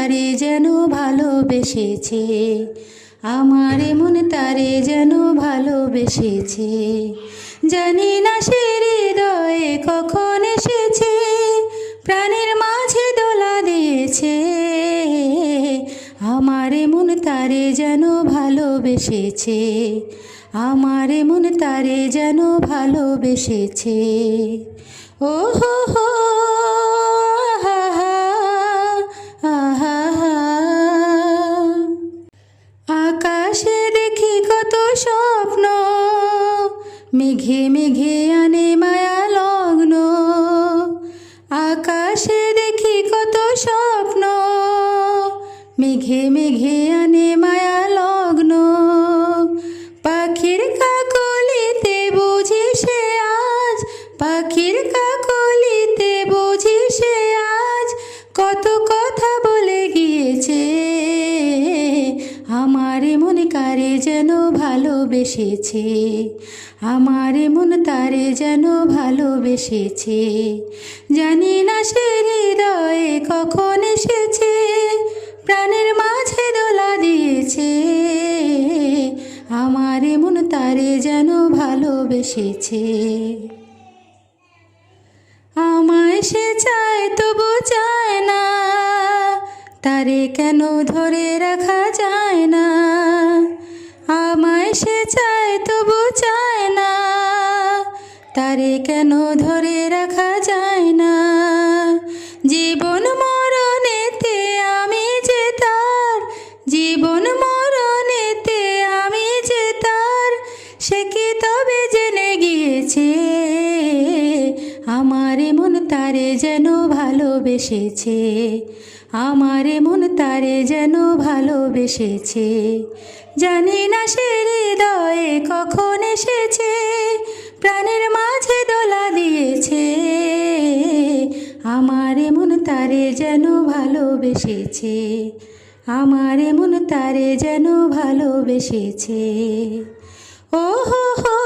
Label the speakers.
Speaker 1: তারে যেন ভালোবেসেছে, আমার মন তারে যেন ভালোবেসেছে। জানি না সে হৃদয়ে কখন এসেছে, প্রাণের মাঝে দোলা দিয়েছে। আমার মন তারে যেন ভালোবেসেছে, আমার মন তারে যেন ভালোবেসেছে। ও হো হো আকাশে দেখি কত স্বপ্ন, মেঘে মেঘে আনে মায়া লগ্ন। আকাশে দেখি কত স্বপ্ন, মেঘে মেঘে আনে মায়া লগ্ন। পাখির কাকলিতে বুঝি সে আজ, পাখির কাকলিতে বুঝি সে আজ কত কথা বলে গিয়েছে। আমার মন কারে যেন ভালোবেসেছে, আমার মন তারে যেন ভালোবেসেছে। জানি না সে হৃদয়ে কখন এসেছে, প্রাণের মাঝে দোলা দিয়েছে। আমার মন তারে যেন ভালোবেসেছে। আমায় সে চায় তবু চায় না, তারে কেন ধরে রাখা যায় না। আমায় সে চায় তবু চায় না, তারে কেন ধরে রাখা যায় না। জীবন মরণেতে আমি যে তার, জীবন মরণেতে আমি যে তার, সে কি তবে জেনে গিয়েছে। আমার মন তারে যেন ভালোবেসেছে, আমার মন তারে যেন ভালোবেসেছে। জানি না সে হৃদয়ে কখন এসেছে, প্রাণের মাঝে দোলা দিয়েছে। আমার মন তারে যেন ভালোবেসেছে, আমার মন তারে যেন ভালোবেসেছে। ও হো হো